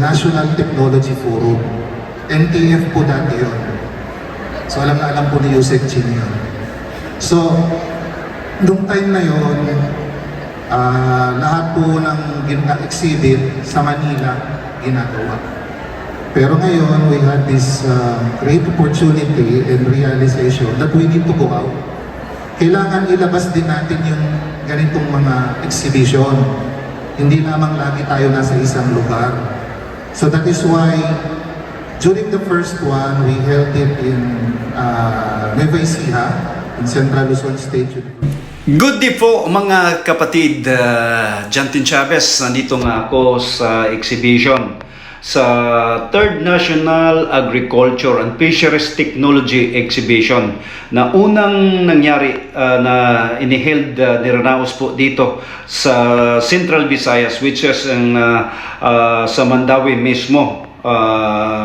National Technology Forum. NTF po dati yun. So alam na alam po ni Yusek Chin yun. So, nung time na yun, lahat po ng exhibit sa Manila ginagawa. Pero ngayon, we had this great opportunity and realization that we need to go out. Kailangan ilabas din natin yung ganitong mga exhibition. Hindi lamang lagi tayo nasa isang lugar. So that is why, during the first one, we held it in Nueva Ecija, in Central Luzon State University. Good day po mga kapatid, Jantin Chavez, nandito nga ako sa exhibition sa 3rd National Agriculture and Fisheries Technology Exhibition na unang nangyari na iniheld ni Ranaos po dito sa Central Visayas, which is sa Mandawi mismo.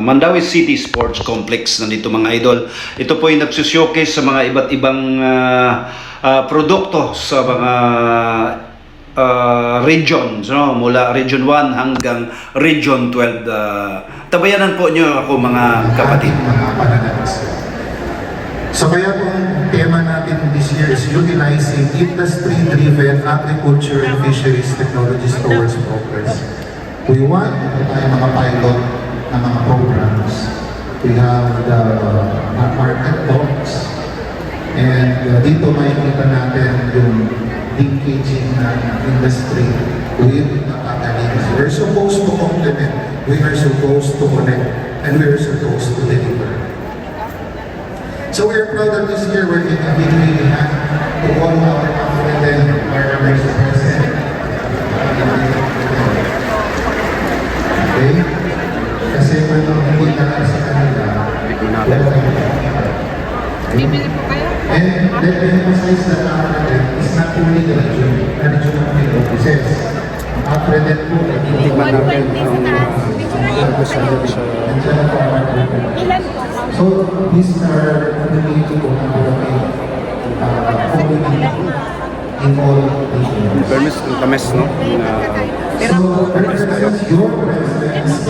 Mandawi City Sports Complex nandito mga idol. Ito po ay nagsushowcase sa mga iba't ibang produkto sa mga regions, no? Mula Region 1 hanggang Region 12. Tabayanan po nyo ako mga kapatid. So kaya pong tema natin this year is utilizing industry-driven agriculture and fisheries technologies towards progress. We want mga pilot na mga programs. We have the market talks. And dito makikita natin yung linkaging na industry with academics. We're supposed to complement, we are supposed to connect, and we are supposed to deliver. So we are proud that this year we're giving a big hand to all our confident partners present. Okay? Kasi kung hindi na sa kanila, bibili po kayo? and let me emphasize that AFREDET is not only the regional field offices. AFREDET po, Tikman natin ang alcohol. Ilan po? so these are community po na in all regions. Fairness, ang tamis, no? So, represents your presence,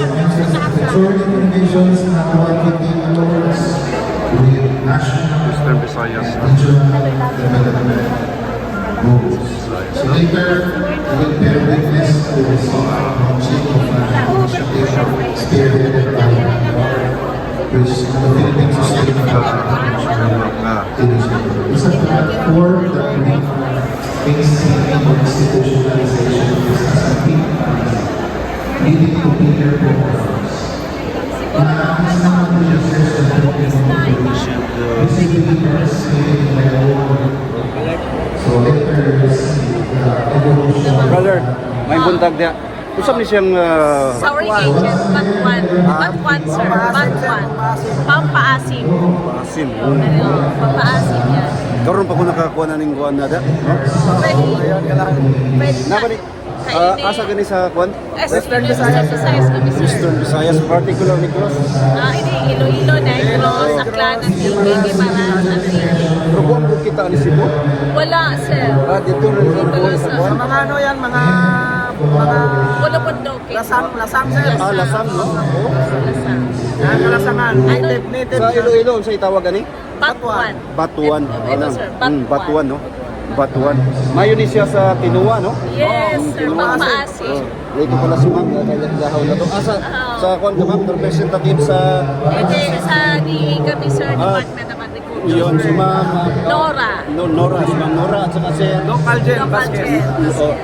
majority innovations na quality awards with national Eastern Visayas. regional development goals. So later, we will bear witness to the launching of an initiative spearheaded by which the Philippine Sustainable Initiative. It's a platform that we facing institutionalization of SSP, leading to bigger programs. It's not only a session of innovation, this is the participating in my own. So later, we see the evolution. Brother, may buntag niya. Usap ni siyang Sour agent, Batwan. Batwan, sir. Batwan. Pampaasim. asim. Ano, pampaasim yan. Karon pa ko nakakuha na ning kuan nada. Pwede. Pwede na. Nabalik. Asa gani sa kuan? Western Visayas kami, sir. Eastern Visayas, particular ni Cross. Ini Iloilo, Negros, Aklanan, Ilbigi, para ano yan. Pero kuan po kita ni Cebu. Wala, sir. Dito rin Dito lang, sir. Mga ano yan, mga Wala po daw. lasang sir. Lasang, no? Lasang. Kalasangan, native. Sa Iloilo sa itawag gani? Batuan. Batuan. Ito, sir. Batuan. Batuan, no? Batuan. Mayo ni siya sa Kinuwa, no? Yes, sir. Pampaasim. Dito pala si Ma'am, gahaw na to. Sa kuan ka Ma'am, representative sa Ito sa DA kami, sir. Department of Agriculture. yun, si Ma'am Nora. Nora, si Ma'am Nora, at saka si Local Gen, Local basket. Chen.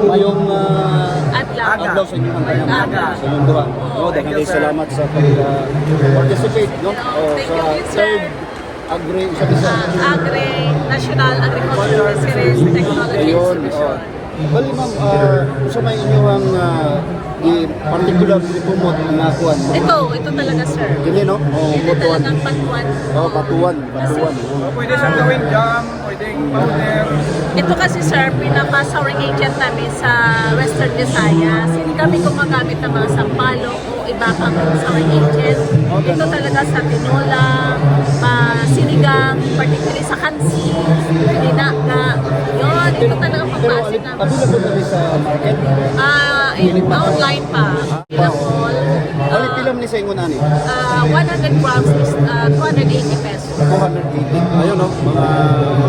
mayong Adlaw. adlaw sa inyong kanyang Aga. sa inyong duha. Dahil kayo salamat sa pag-participate, no? Thank Sa you, sir. 3rd Agri, sa isa. Agri, National Agricultural Fisheries Technology Ayun, Exhibition. Bali ma'am, sa may inyong particular promote na kuan. Ito talaga, sir. Gini, no? Ito Batuan. talagang Batuan. Batuan. Pwede siyang gawin jam, pwedeng powder. Ito kasi, sir, pinaka-souring agent namin sa Western Visayas. Hindi kami gumagamit ng mga sampalo o iba pang souring agent. Ito talaga sa tinola, sinigang, particularly sa kansi, dinaga. Yun, ito talaga Pero pangpasin namin. available kami sa market. Online pa. Ilang sa ingon ani? 100 grams is 280 pesos. 280. Ayun no, mga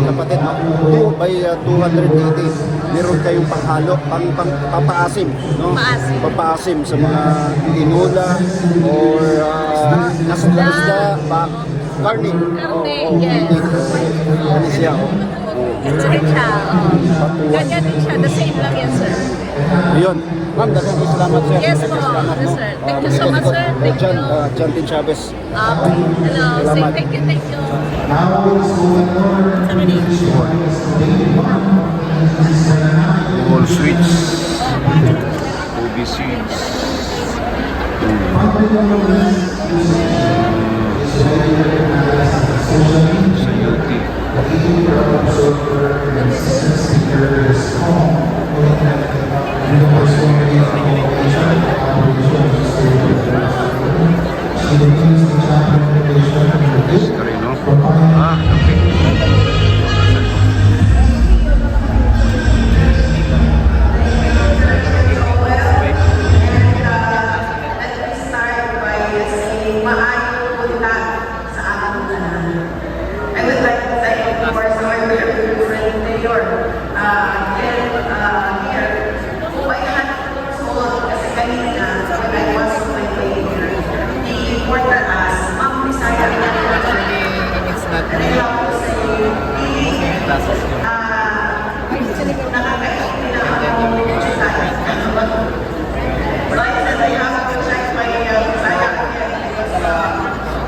kapatid, no? 2 by 280. Meron kayong panghalo, papaasim, no? Paasim. Papaasim sa mga tinola or isda, karne. Karne, Oo, yes. Ano siya, oh. Ito rin siya. Ganyan din siya. The same lang yan, sir. Ayun. Ma'am, daghang salamat sir. Yes po. Salamat, Yes, no? sir. Thank you so much, sir. Thank John, you. John Chavez. Hello. Say Salamat. thank you, thank you. All sweets. Ubi seeds. Sayuti. Carino. Okay. I would like to thank, of course, our dear friend Mayor, here, who I had told kasi kanina when I was on my way here, the reporter asked, Ma'am, Bisaya, it's not and I have to say, nakakaisip na ako Bisaya. But since I have to check my Bisaya,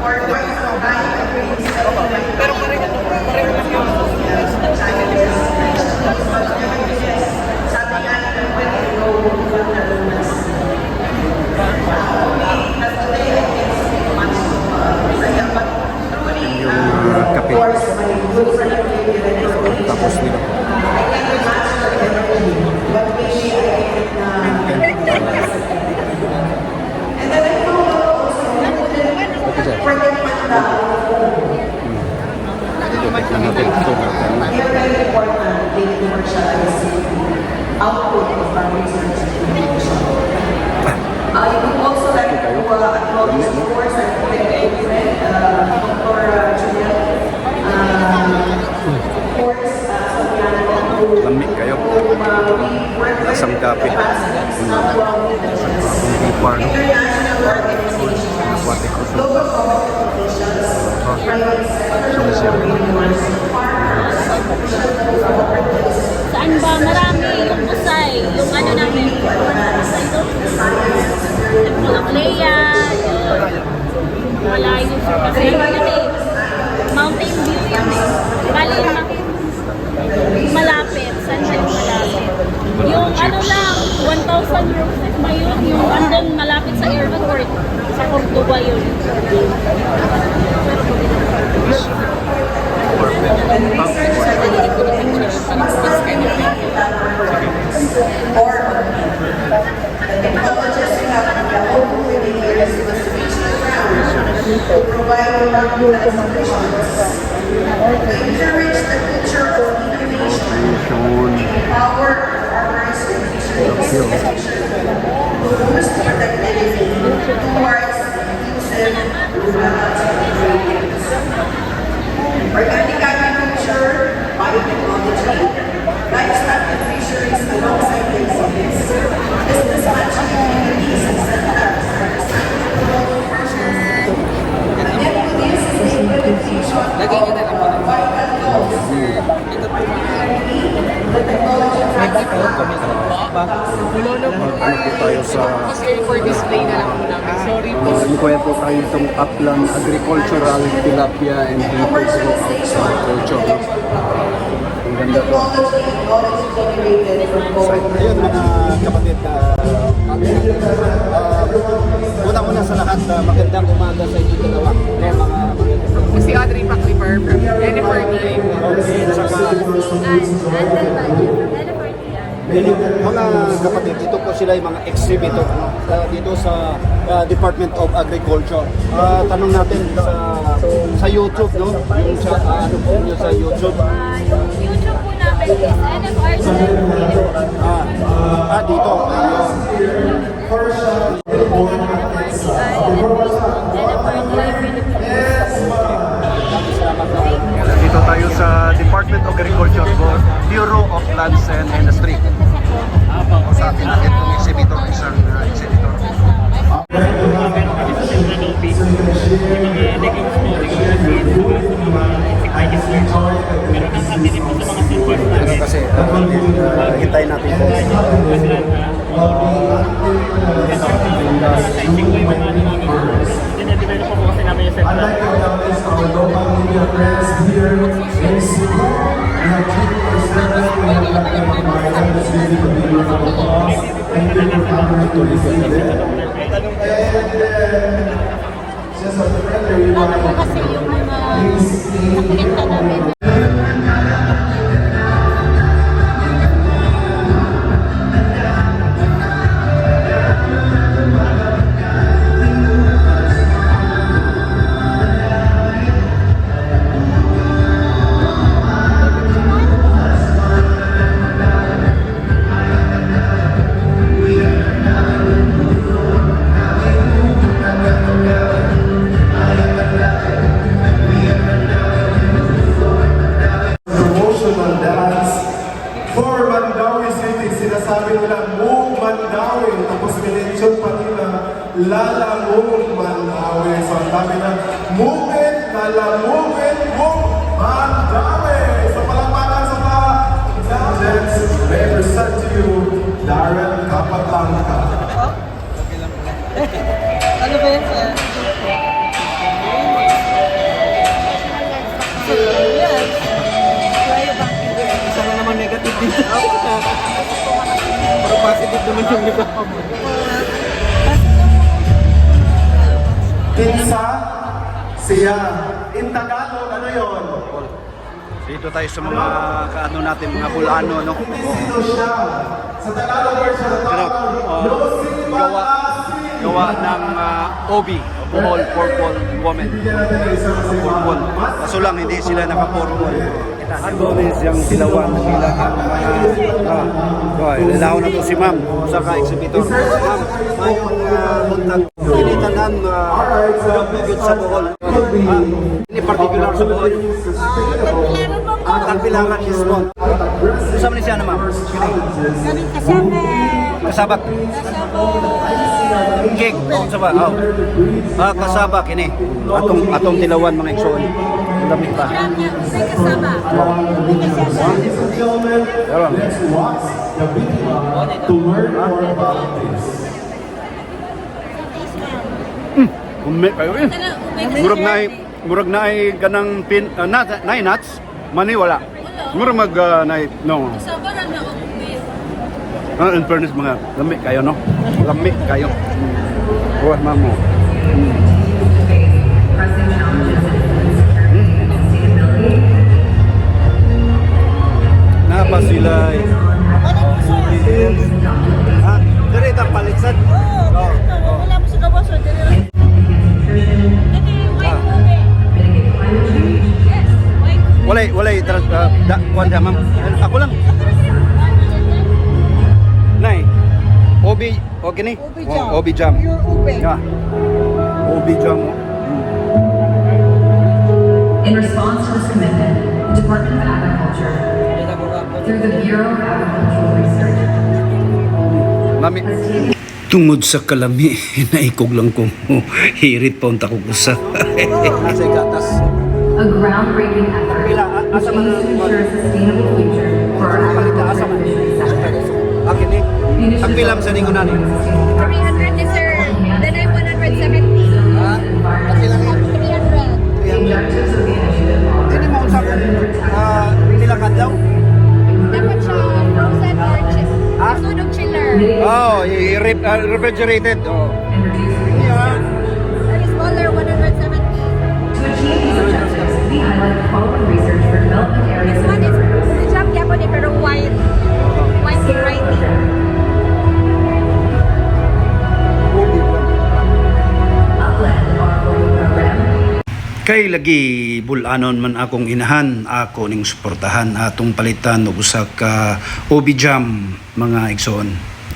for quite some time, I've been studying my Kape. Tapos nila. very important in commercializing output of our research and innovation. I would also like to acknowledge, of course, our colleague friend, Dr. Julian, of course, Fabiano, who Lamig kayo. we work with Lasang kape. international organizations, local government officials, private sector, farmers, Saan ba? Marami. Yung Busay. Yung ano namin. Busay to. Nagpulakleya. Malayo siya. Kasi yun eh. Mountain view yun eh. Bali malapit. Saan siya yung malapit? Yung ano lang, 1,000 rooms ba yun? Yung andun malapit sa airport. Sa Cordoba yun. or the technologists we have developed over the years must reach the ground to provide localized solutions, to encourage the culture of innovation, empower farmers and fisheries institutions, to boost productivity towards inclusive organic agriculture, biotechnology, livestock and fisheries alongside the exhibits. Business matching activities and seminars are sustainable commercials. And yet with this is the implementation of vital goals. The technology transfer. Ano po tayo sa For display na lang po namin. Sorry po. Inquire po tayo itong Upland Agricultural Tilapia and Agriculture. Ang ganda po. Technology generated from gold. Ayun mga kapatid, una-una sa lahat, magandang umaga sa inyo dalawa. Si Audrey Pacliver from Jennifer Team. Mga kapatid, ito po sila yung mga exhibitor dito sa Department of Agriculture. Tanong natin sa YouTube, no? Yung sa, ano po nyo sa YouTube? Yung YouTube po namin is NFRC. Dito. Dito tayo sa Department of Agriculture, Bureau of Lands and Industry. Sa atin natin itong exhibitor, isang exhibitor. Ano kasi, hintayin natin po. Dinedevelop po kasi namin yung central. Unlike our others, our local media friends here in Cebu, we have treated ourselves, we have got them admired, this is the video of applause. Thank you for coming to receive it. And just a friendly reminder, please stay. Promotional dance for Mandawi City. Sinasabi nila, move Mandawi. Tapos minention pa nila, Lala Move Mandawi. So ang dami na, move it, Lala Move it, move Mandawi. So palakpakan sa mga dance. May present to you, Darren Kapatangka. Ano ba yun, sir? Isa na naman negative dito. Pero positive naman yung iba. Kinsa, siya. In Tagalog, ano yun? Dito tayo sa mga kaano natin, mga bulano, no? Sino siya? Sa Tagalog version, sa Tagalog, Gawa ng Obi, Bohol Purple Woman. Purple. Kaso lang, hindi sila naka-purple. Ano yung tilawan bilang lalaw na to si ma'am sa ka-exhibitor. Ma'am, may kontak. Pinitanan pagpigit sa Bohol. Ini particular sa Bohol. Ang tagbilangan is small. Kasama niya na ma'am? Kaming kasama. Kasabak. Cake. Kasaba. Kasabak ini. Atong tilawan mga igsoon. Lamig pa. May kasama. May kasama. Ladies and gentlemen, let's watch the video to learn more about this. Umme kayo eh. Murag na ay ganang pin na nuts mani wala. Murag mag no. Sabaran na ako. In fairness mga lami kayo no. Lami kayo. Buat mamo. Napa sila Dari itang palitsan. Wala mo sa gawas. walay kuan da ma'am. Ako lang. Nay. Obi, okay ni? Obi jam. Pure ube. Yeah. Obi jam. In response to this commitment, the Department of Agriculture, through the Bureau of Agricultural Research, Mami. Tungod sa kalami, naikog lang ko. Hirit pa unta ko kusa. Sa gatas. a groundbreaking effort which aims to ensure a sustainable future for our agriculture and fisheries sector. Akin eh. Ang pilam sa ningo nani. 300 ni sir. Then I'm 170. The objectives of the initiative Hindi mo usapan nilakan daw. Dapat siya frozen or Ha? sunog chiller. Oh, refrigerated. Oh. and reduce Yeah. That is smaller, 170. To achieve these objectives, we highlight the following research for development areas This of one the is program. job yapon eh, pero white. White variety. Upland Farm Program. Kay lagi bulanon man akong inahan, ako ning suportahan atong palitan og usa ka Obi Jam mga igsoon.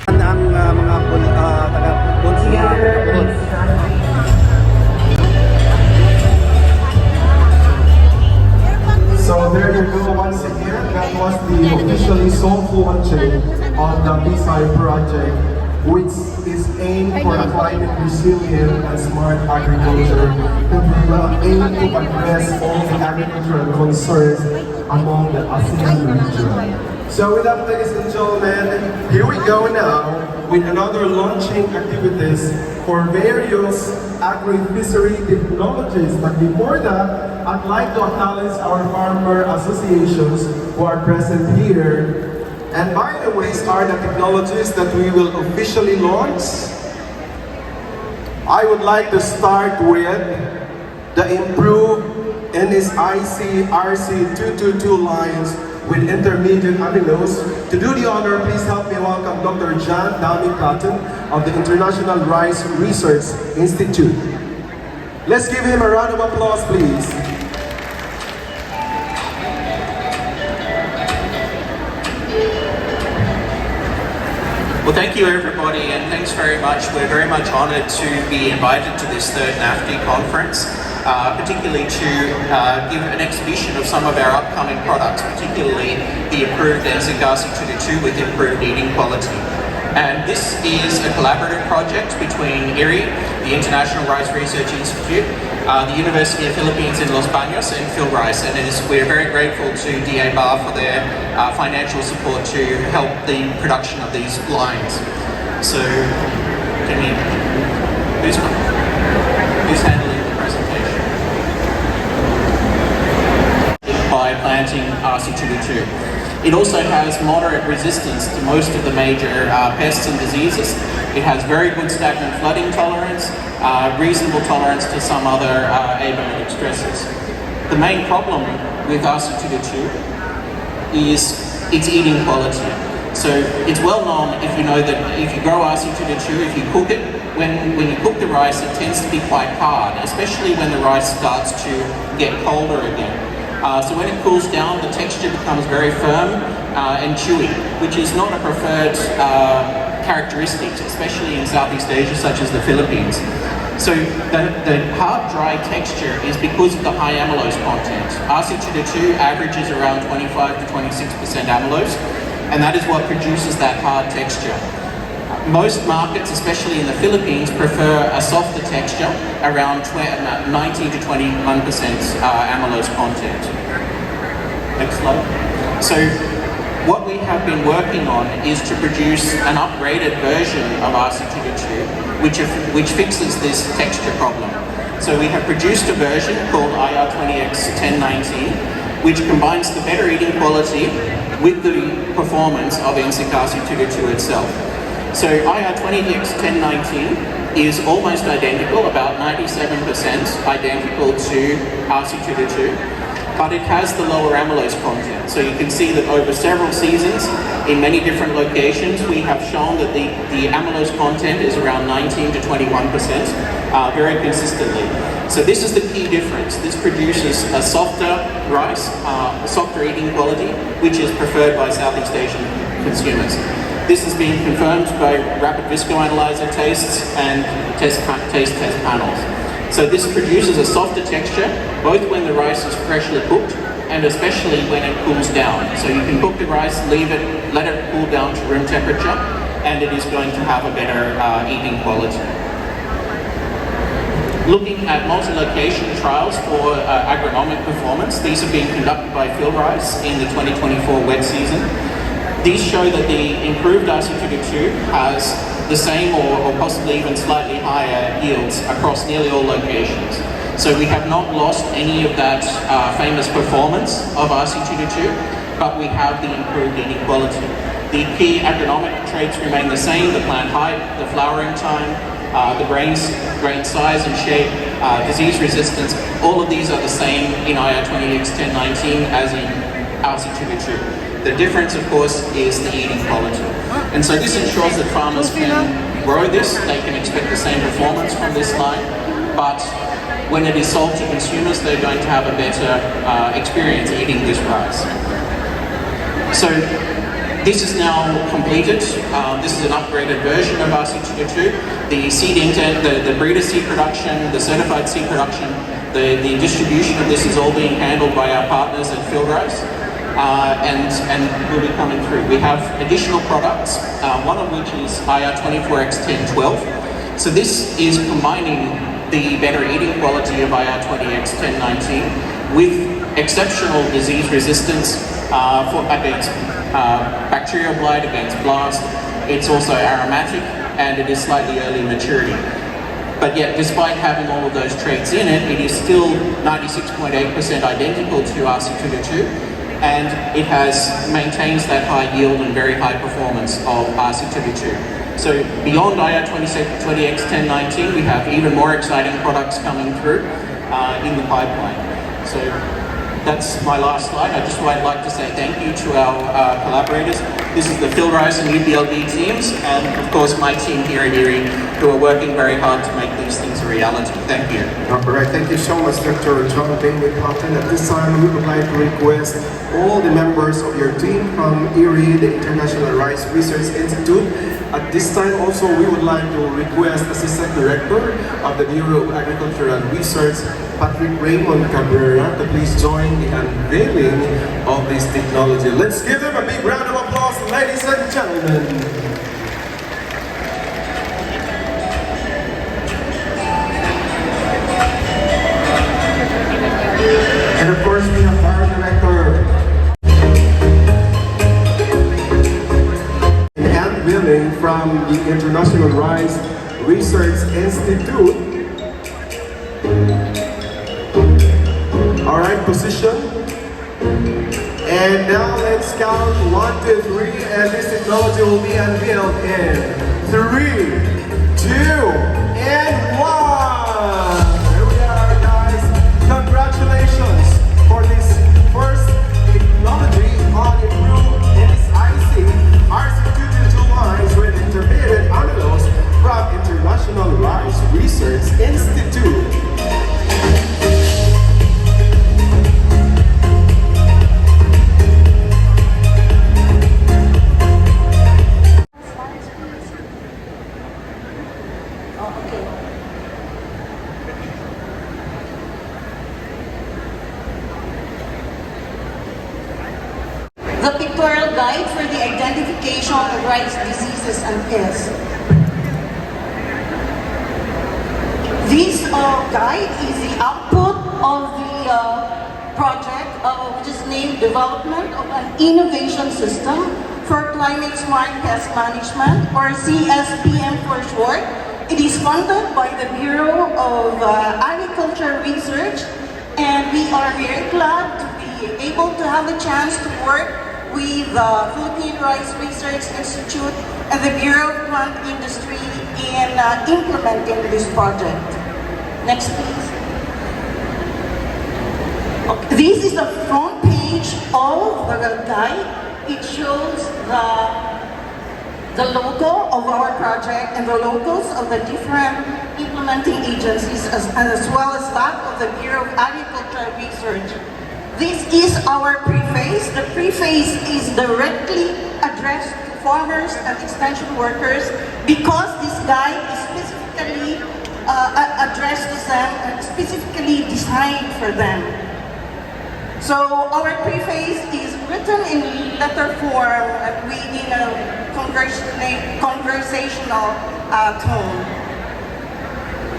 Ang mga taga Bunsi. climate resilient and smart agriculture that will aim to address all the agricultural concerns among the ASEAN region. So with that, ladies and gentlemen, here we go now with another launching activities for various agri-fishery technologies. But before that, I'd like to acknowledge our farmer associations who are present here. And by the way, are the technologies that we will officially launch. I would like to start with the improved NSIC RC222 lines with intermediate amylose. To do the honor, please help me welcome Dr. John Dami Platten of the International Rice Research Institute. Let's give him a round of applause, please. Well, thank you everybody, and thanks very much. We're very much honoured to be invited to this third NAFTI conference, particularly to give an exhibition of some of our upcoming products, particularly the improved NSIC RC222 with improved eating quality. And this is a collaborative project between IRI, the International Rice Research Institute, the University of Philippines in Los Baños, and Phil Rice. And we're very grateful to DA Bar for their financial support to help the production of these lines. So, who's handling the presentation? By planting RC222. It also has moderate resistance to most of the major pests and diseases. It has very good stagnant flooding tolerance, reasonable tolerance to some other abiotic stresses. The main problem with RC222 is its eating quality. So it's well known, if you know, that if you grow RC222, if you cook it, when you cook the rice, it tends to be quite hard, especially when the rice starts to get colder again. So when it cools down, the texture becomes very firm and chewy, which is not a preferred characteristic, especially in Southeast Asia, such as the Philippines. So the hard, dry texture is because of the high amylose content. RC222 averages around 25 to 26% amylose, and that is what produces that hard texture. Most markets, especially in the Philippines, prefer a softer texture, around 19 to 21% amylose content. Next slide. So what we have been working on is to produce an upgraded version of RC222, which fixes this texture problem. So we have produced a version called IR20X1019, which combines the better eating quality with the performance of NSIC RC222 itself. So IR20X1019 is almost identical, about 97% identical to RC222, but it has the lower amylose content. So you can see that over several seasons, in many different locations, we have shown that the amylose content is around 19 to 21%, very consistently. So this is the key difference. This produces a softer rice, softer eating quality, which is preferred by Southeast Asian consumers. This has been confirmed by rapid viscoanalyzer tests and taste test panels. So this produces a softer texture, both when the rice is freshly cooked and especially when it cools down. So you can cook the rice, leave it, let it cool down to room temperature, and it is going to have a better eating quality. Looking at multi-location trials for agronomic performance, these have been conducted by Phil Rice in the 2024 wet season. These show that the improved RC222 has the same or possibly even slightly higher yields across nearly all locations. So we have not lost any of that famous performance of RC222, but we have the improved eating quality. The key agronomic traits remain the same: the plant height, the flowering time, the grain size and shape, disease resistance. All of these are the same in IR20X1019 as in RC222. The difference, of course, is the eating quality. And so this ensures that farmers can grow this, they can expect the same performance from this line, but when it is sold to consumers, they're going to have a better experience eating this rice. So this is now completed. This is an upgraded version of RC222. The seed intent, the breeder seed production, the certified seed production, the distribution of this is all being handled by our partners at Phil Rice. And will be coming through. We have additional products, one of which is IR24X1012. So this is combining the better eating quality of IR20X 1019 with exceptional disease resistance against bacterial blight, against blast. It's also aromatic and it is slightly early maturity. But yet, despite having all of those traits in it, it is still 96.8% identical to RC222, and it maintains that high yield and very high performance of RC222. So beyond IR20X 1019, we have even more exciting products coming through in the pipeline. So that's my last slide. I just would like to say thank you to our collaborators. This is the Phil Rice and UPLB teams, and of course my team here at Erie, who are working very hard to make these things a reality. Thank you. All right, thank you so much, Dr. John David Houghton. At this time, we would like to request all the members of your team from Erie, the International Rice Research Institute. At this time also, we would like to request Assistant Director of the Bureau of Agriculture and Research, Patrick Raymond Cabrera, to please join the unveiling of this technology. Let's give them a big round of applause, ladies and gentlemen. And of course, we have our director. Unveiling from the International Rice Research Institute. All right, position. And now let's count 1, 2, 3, and this technology will be unveiled in 3, 2, and 1. Here we are, guys. Congratulations for this first technology on improved NSIC RC222 lines with intermediate amylose from International Rice Research Institute. The pictorial guide for the identification of rice diseases and pests. This guide is the output of the project, which is named Development of an Innovation System for Climate Smart Pest Management, or CSPM for short. It is funded by the Bureau of Agriculture Research, and we are very glad to be able to have the chance to work with the Philippine Rice Research Institute and the Bureau of Plant Industry in implementing this project. Next, please. Okay. This is the front page of the guide. It shows the logo of our project and the logos of the different implementing agencies as well as that of the Bureau of Agricultural Research. This is our preface. The preface is directly addressed to farmers and extension workers because this guide is specifically addressed to them and specifically designed for them. So our preface is written in letter form in a conversational tone.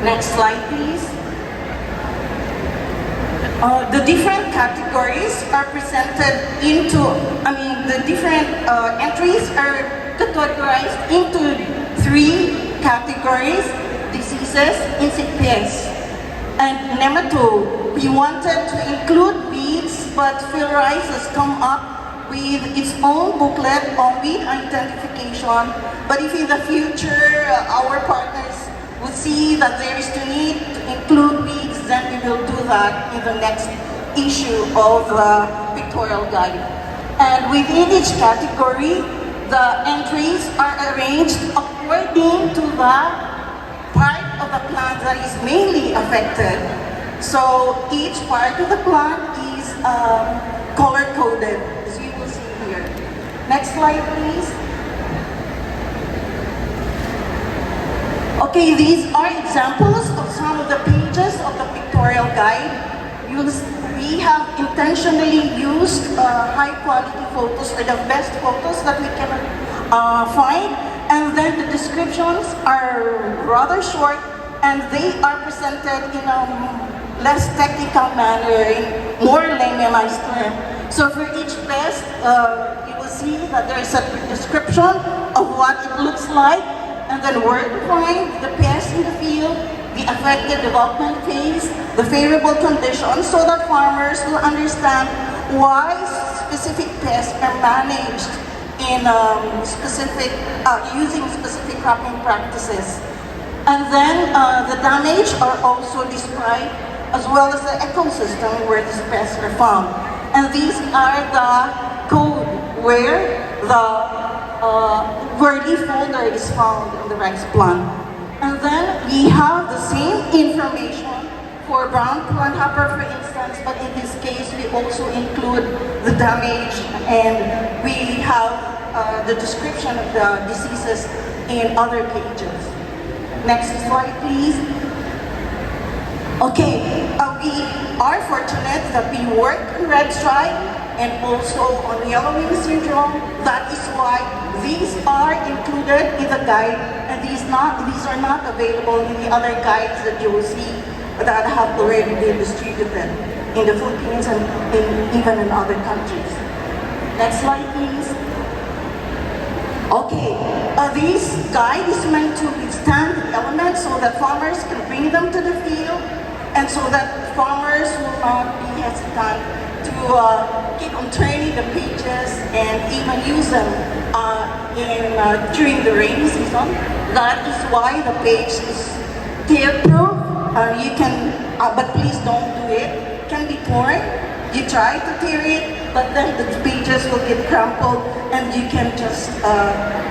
Next slide, please. The different categories are presented into, the different entries are categorized into 3 categories: diseases, insect pests, and nematode. We wanted to include weeds, but Phil Rice has come up with its own booklet on weed identification. But if in the future our partners would see that there is the need to include weeds, then we will do that in the next issue of the pictorial guide. And within each category, the entries are arranged according to the part of the plant that is mainly affected. So each part of the plant is color-coded, as you will see here. Next slide, please. Okay, these are examples of some of the pages of the pictorial guide. We have intentionally used high-quality photos, or the best photos that we can find. And then the descriptions are rather short and they are presented in a less technical manner, in more laymanized term. So for each pest, you will see that there is a description of what it looks like, and then where to find the pest in the field, the affected development phase, the favorable conditions, so that farmers will understand why specific pests are managed in using specific cropping practices. And then the damage are also described, as well as the ecosystem where these pests are found. And these are the code where leaf folder is found in the rice plant. And then we have the same information for brown plant hopper, for instance, but in this case we also include the damage, and we have the description of the diseases in other pages. Next slide, please. Okay, we are fortunate that we work on red stripe and also on yellowing syndrome. That is why these are included in the guide, and these are not available in the other guides that you will see that have already been distributed in the Philippines and even in other countries. Next slide, please. Okay, this guide is meant to withstand the elements so that farmers can bring them to the field, and so that farmers will not be hesitant to keep on turning the pages and even use them during the rainy season. That is why the page is tear-proof. You can, but please don't do it. It can be torn. You try to tear it, but then the pages will get crumpled, and you can just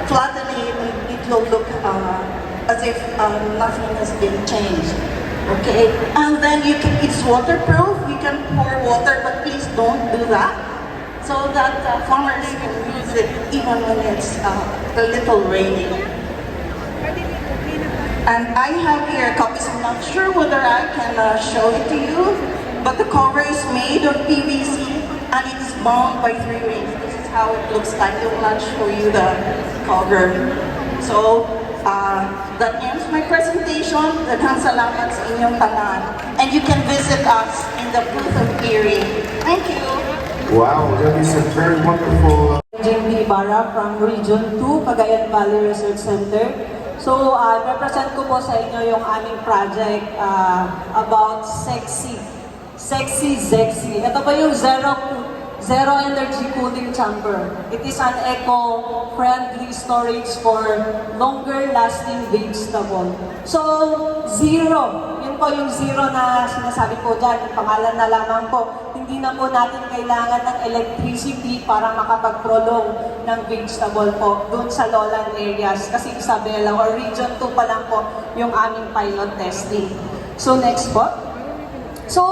flatten it, and it will look as if nothing has been changed. Okay, and then it's waterproof. You can pour water, but please don't do that, so that farmers can use it even when it's a little rainy. And I have here copies. I'm not sure whether I can show it to you, but the cover is made of PVC and it is bound by 3 rings. This is how it looks like. I will not show you the cover. So, that ends my presentation. Daghang salamat sa inyong tanan. And you can visit us in the booth of Erie. Thank you. Wow, that is a very wonderful. Jamie Ibarra from Region 2, Cagayan Valley Research Center. So, represent ko po sa inyo yung aming project about Zexi. Ito po yung zero energy cooling chamber. It is an eco-friendly storage for longer lasting vegetable. So, zero. Yun po yung zero na sinasabi po dyan. Yung pangalan na lamang po. Hindi na po natin kailangan ng electricity para makapag-prolong ng vegetable po doon sa lowland areas. Kasi Isabela or Region 2 pa lang po yung aming pilot testing. So, next po. So,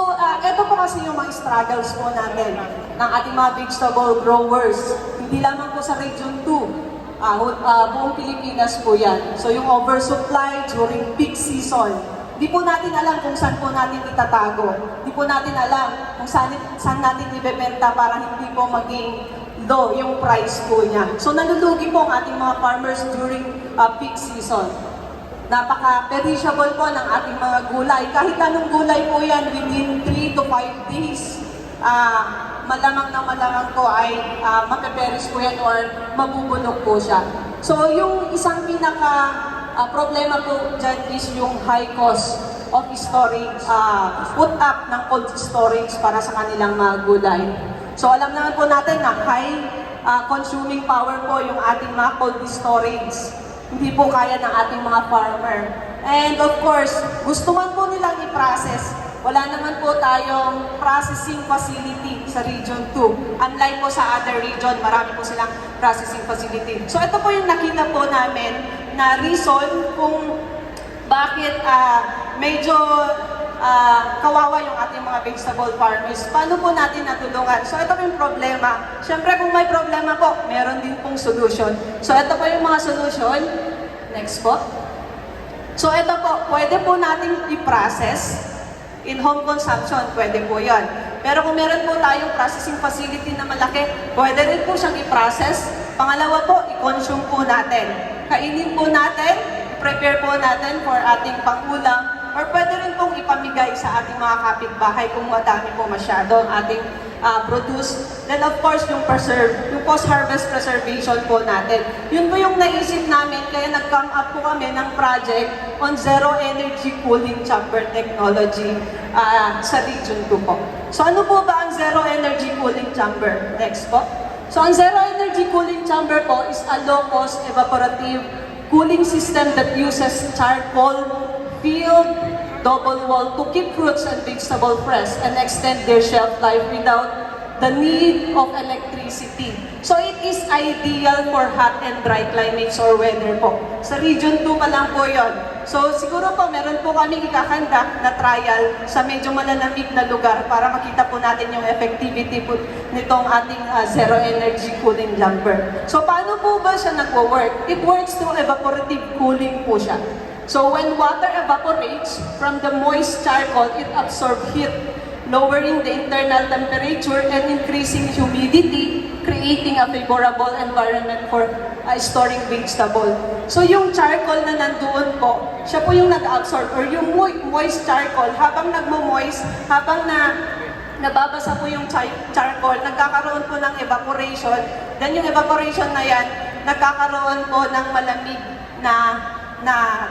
ito po kasi yung mga struggles po natin ng ating mga vegetable growers. Hindi lamang po sa Region 2, buong Pilipinas po yan. So, yung oversupply during peak season, di po natin alam kung saan po natin itatago. Di po natin alam kung saan natin ibebenta para hindi po maging low yung price po niya. So, nalulugi po ang ating mga farmers during peak season. Napaka-perishable po ng ating mga gulay. Kahit anong gulay po yan, within 3 to 5 days, malamang na malamang po ay mapeperish po yan or mabubulok po siya. So, yung isang problema po dyan is yung high cost of storage, put up ng cold storage para sa kanilang mga gulay. So, alam naman po natin na high consuming power po yung ating mga cold storage. Hindi po kaya ng ating mga farmer. And of course, gusto man po nilang i-process, wala naman po tayong processing facility sa Region 2. Unlike po sa other region, marami po silang processing facility. So ito po yung nakita po namin na reason kung bakit medyo kawawa yung ating mga vegetable farmers. Paano po natin natulungan? So ito po yung problema. Siyempre kung may problema po, meron din pong solution. So ito po yung mga solution. Next po. So ito po, pwede po natin i-process. In home consumption, pwede po yan. Pero kung meron po tayong processing facility na malaki, pwede rin po siyang i-process. Pangalawa po, i-consume po natin. kainin po natin, prepare po natin for ating pangulam, or pwede rin pong ipamigay sa ating mga kapitbahay kung madami po masyado ang ating produce. Then of course, yung post-harvest preservation po natin. Yun po yung naisip namin, kaya nag-come up po kami ng project on zero energy cooling chamber technology sa Region 2 po. So ano po ba ang zero energy cooling chamber? Next po. So ang zero energy cooling chamber po is a low-cost evaporative cooling system that uses charcoal, filled double wall to keep fruits and vegetables fresh and extend their shelf life without the need of electricity. So it is ideal for hot and dry climates or weather po. Sa Region 2 pa lang po yon. So siguro po meron po kami ikakandak na trial sa medyo malalamig na lugar para makita po natin yung effectivity po nitong ating zero energy cooling jumper. So paano po ba siya nagwo-work? It works through evaporative cooling po siya. So when water evaporates from the moist charcoal, it absorbs heat, lowering the internal temperature and increasing humidity, creating a favorable environment for storing vegetable. So yung charcoal na nandoon po, siya po yung nag-absorb, or yung moist charcoal, habang nagmo-moist, habang nababasa po yung charcoal, nagkakaroon po ng evaporation, then yung evaporation na yan, nagkakaroon po ng malamig na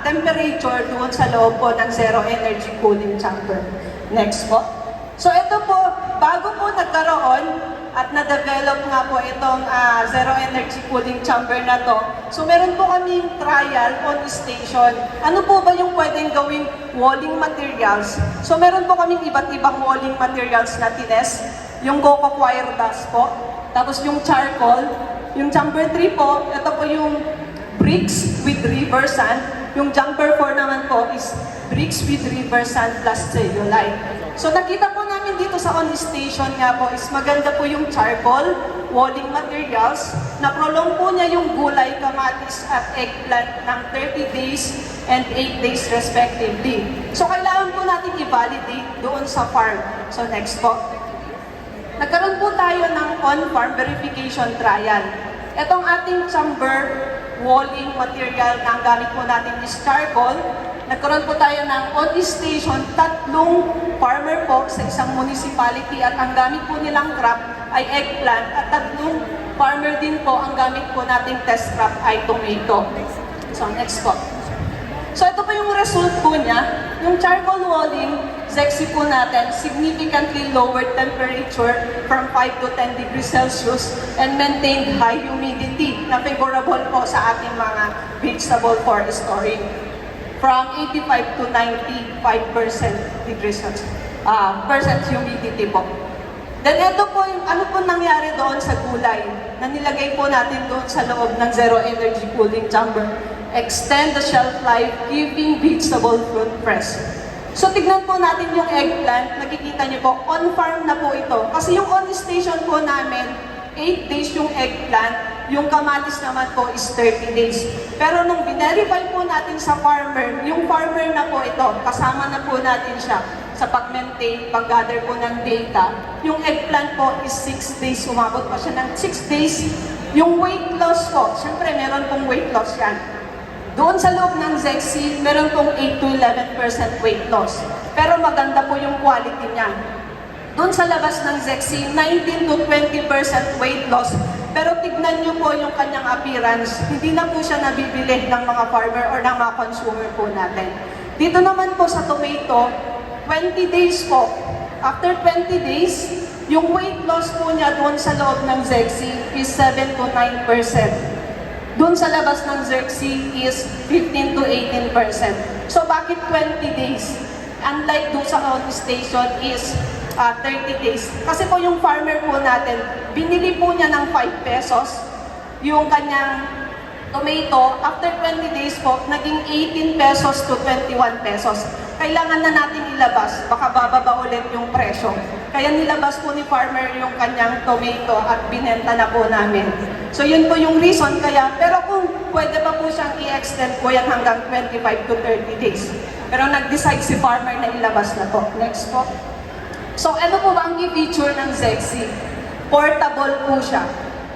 temperature doon sa loob po ng zero energy cooling chamber. Next po. So ito po, bago po nagkaroon at na-develop nga po itong zero energy cooling chamber na to, so meron po kaming trial on station. Ano po ba yung pwedeng gawing walling materials? So meron po kaming iba't ibang walling materials na tines. Yung coco coir dust po, tapos yung charcoal, yung chamber 3 po, ito po yung bricks with river sand. Yung jumper 4 naman po is bricks with river sand plus cellulite. So nakita po namin dito sa on station nga po is maganda po yung charcoal, walling materials, na prolong po niya yung gulay, kamatis at eggplant ng 30 days and 8 days respectively. So kailangan po natin i-validate doon sa farm. So next po. Nagkaroon po tayo ng on-farm verification trial. Itong ating chamber walling material na ang gamit po natin is charcoal. Nagkaroon po tayo ng on-station, 3 farmer po sa isang municipality at ang gamit po nilang crop ay eggplant at 3 farmer din po ang gamit po nating test crop ay tomato. So next po. So ito po yung result po niya. Yung charcoal walling, ZEXI po natin, significantly lowered temperature from 5 to 10 degrees Celsius and maintained high humidity na favorable po sa ating mga vegetable for storing. From 85 to 95% degrees Celsius, percent humidity po. Then ito po, ano po nangyari doon sa gulay na nilagay po natin doon sa loob ng zero energy cooling chamber. Extend the shelf life, keeping vegetable fruit fresh. So tignan po natin yung eggplant, nakikita niyo po, on-farm na po ito. Kasi yung on-station po namin, 8 days yung eggplant, yung kamatis naman po is 30 days. Pero nung binerify po natin sa farmer, yung farmer na po ito, kasama na po natin siya sa pag-maintain, pag-gather po ng data. Yung eggplant po is 6 days, umabot pa siya ng 6 days. Yung weight loss po, syempre meron pong weight loss yan. Doon sa loob ng ZEXI, meron pong 8 to 11% weight loss. Pero maganda po yung quality niya. Doon sa labas ng ZEXI, 19 to 20% weight loss. Pero tignan niyo po yung kanyang appearance. Hindi na po siya nabibili ng mga farmer or ng mga consumer po natin. Dito naman po sa tomato, 20 days po. After 20 days, yung weight loss po niya doon sa loob ng ZEXI is 7 to 9%. Doon sa labas ng ZEXI is 15 to 18%. So bakit 20 days? Unlike doon sa on-station is 30 days. Kasi po yung farmer po natin, binili po niya ng 5 pesos yung kanyang tomato. After 20 days po, naging 18 pesos to 21 pesos. Kailangan na natin ilabas, baka bababa ulit yung presyo. Kaya nilabas po ni farmer yung kanyang tomato at binenta na po namin. So yun po yung reason kaya, pero kung pwede pa po siyang i-extend po yan hanggang 25 to 30 days. Pero nag-decide si farmer na ilabas na po. Next po. So ano po ba ang i-feature ng ZEXI? Portable po siya.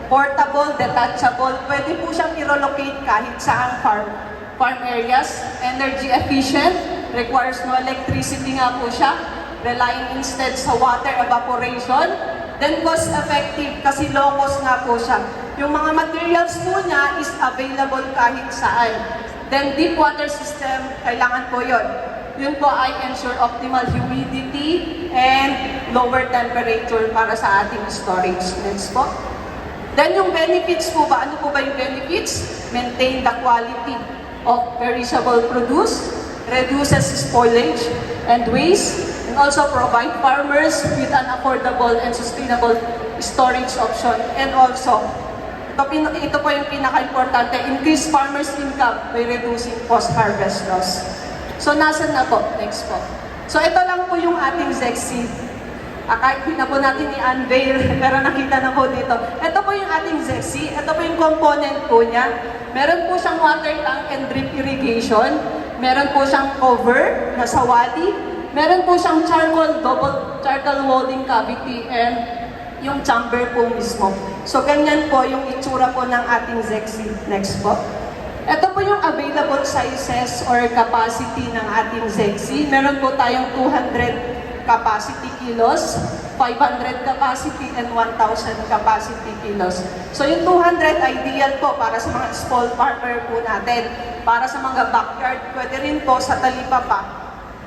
portable, detachable. Pwede po siyang i-relocate kahit saang farm areas. Energy efficient, requires no electricity nga po siya. Relying instead sa water evaporation. Then cost effective kasi low cost nga po siya. Yung mga materials po niya is available kahit saan. Then deep water system, kailangan po yun. Yun po ay ensure optimal humidity and lower temperature para sa ating storage. Next po. Then yung benefits po ba? Ano po ba yung benefits? Maintain the quality of perishable produce, reduces spoilage and waste, and also provide farmers with an affordable and sustainable storage option. And also, ito po yung pinaka-importante, increase farmers' income by reducing post-harvest loss. So, nasan na po? Next po. So, ito lang po yung ating ZEXI. Kahit hindi na po natin i-unveil, pero nakita na po dito. Ito po yung ating ZEXI. Ito po yung component po niya. Meron po siyang water tank and drip irrigation. Meron po siyang cover na sawali. Meron po siyang double charcoal molding cavity and yung chamber po mismo. So, ganyan po yung itsura po ng ating ZEXI. Next po. Ito po yung available sizes or capacity ng ating ZEXI. Meron po tayong 200 capacity kilos, 500 capacity, and 1,000 capacity kilos. So yung 200 ideal po para sa mga small farmer po natin. Para sa mga backyard, pwede rin po sa talipapa.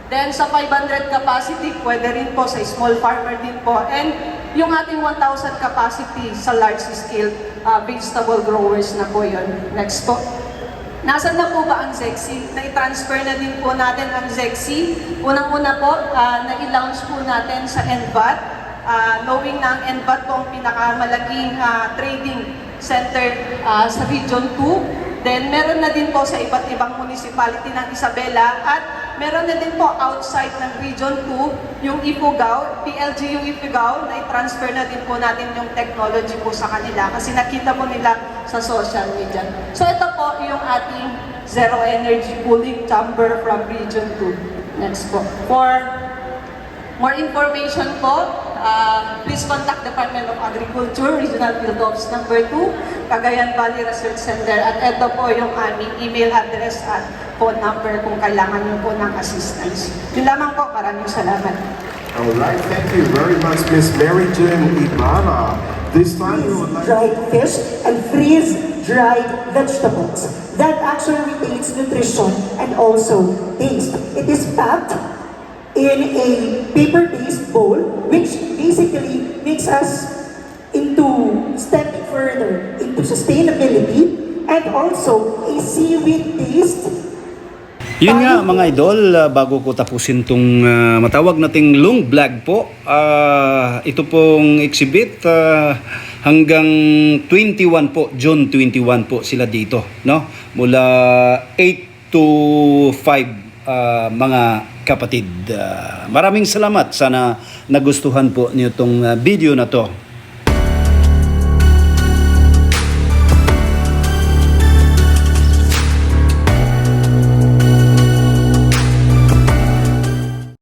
Then sa 500 capacity, pwede rin po sa small farmer din po. And yung ating 1,000 capacity sa large scale vegetable growers na po yun. Next po. Nasaan na po ba ang ZEXI? Na-transfer na din po natin ang ZEXI. Unang-una po, na-launch po natin sa NBAT. Knowing na ang NBAT po ang pinakamalaking trading center sa Region 2. Then meron na din po sa iba't ibang municipality ng Isabela at meron na din po outside ng Region 2 yung Ifugao, PLGU Ifugao, na-transfer na din po natin yung technology po sa kanila kasi nakita po nila sa social media. So ito po yung ating zero energy cooling chamber from Region 2. Next po. For more information po, please contact Department of Agriculture, Regional Field Office number 2, Cagayan Valley Research Center. At ito po yung aming email address at phone number kung kailangan nyo po ng assistance. Yun lamang po, maraming salamat. Alright, thank you very much, Miss Mary Jane Ibarra. This time we would like dried fish and freeze-dried vegetables. That actually retains nutrition and also taste. It is packed in a paper-based bowl, which basically makes us into stepping further into sustainability and also a seaweed taste. Yun nga mga idol, bago ko tapusin tong matawag nating long vlog po, ito pong exhibit hanggang 21 po, June 21 po sila dito, no? Mula 8 to 5 mga kapatid. Maraming salamat, sana nagustuhan po niyo tong video na to.